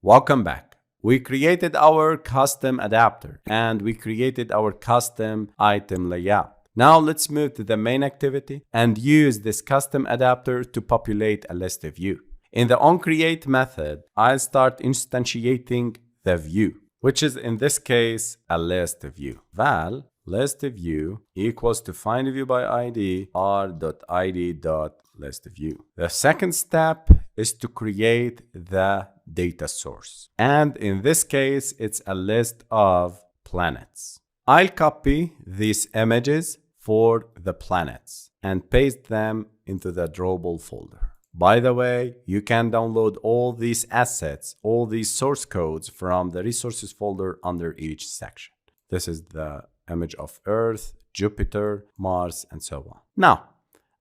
Welcome back. We created our custom adapter and we created our custom item layout. Now let's move to the main activity and use this custom adapter to populate a list view. In the onCreate method, I'll start instantiating the view, which is in this case a list view. Val ListView equals to findView by ID r.id.listView. The second step is to create the data source. And in this case, it's a list of planets. I'll copy these images for the planets and paste them into the drawable folder. By the way, you can download all these assets, all these source codes from the resources folder under each section. This is the image of Earth, Jupiter, Mars, and so on. Now,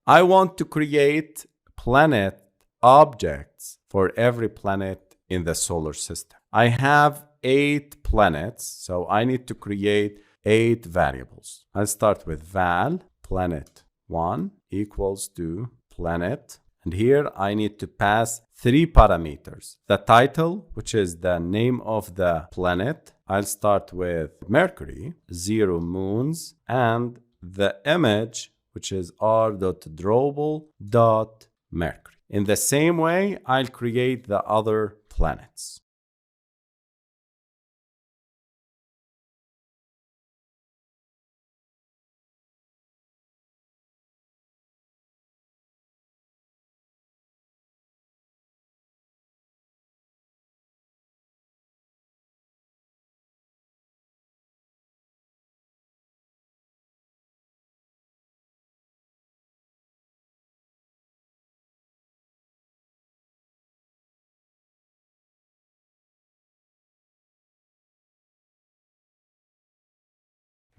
I want to create planet objects for every planet in the solar system. I have 8 planets, so I need to create 8 variables. I'll start with val planet1 equals to planet. And here I need to pass 3 parameters. The title, which is the name of the planet. I'll start with Mercury, 0 moons, and the image, which is r.drawable.mercury. In the same way, I'll create the other planets.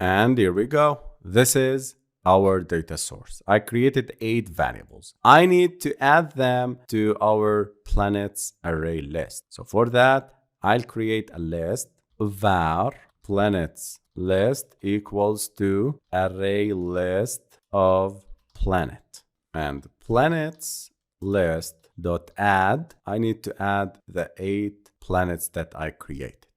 And here we go. This is our data source. I created 8 variables. I need to add them to our planets array list. So for that, I'll create a list var planets list equals to array list of planet. And planets list dot add, I need to add the 8 planets that I created.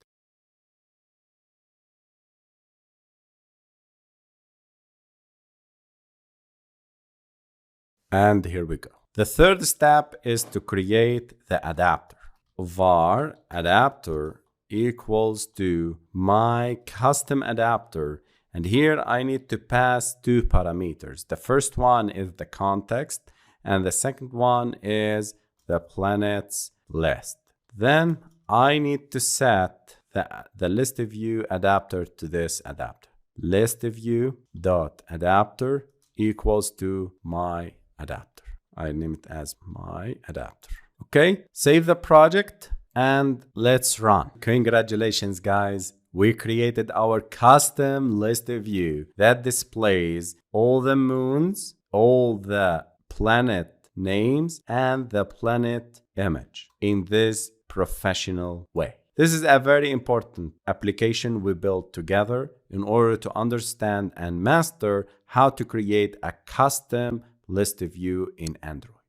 And here we go. The third step is to create the adapter. Var adapter equals to my custom adapter. And here I need to pass 2 parameters. The first one is the context, and the second one is the planets list. Then I need to set the list view adapter to this adapter. List view dot adapter equals to my adapter. I name it as my adapter. Okay, save the project and let's run. Congratulations, guys. We created our custom list view that displays all the moons, all the planet names, and the planet image in this professional way. This is a very important application we built together in order to understand and master how to create a custom list view in Android.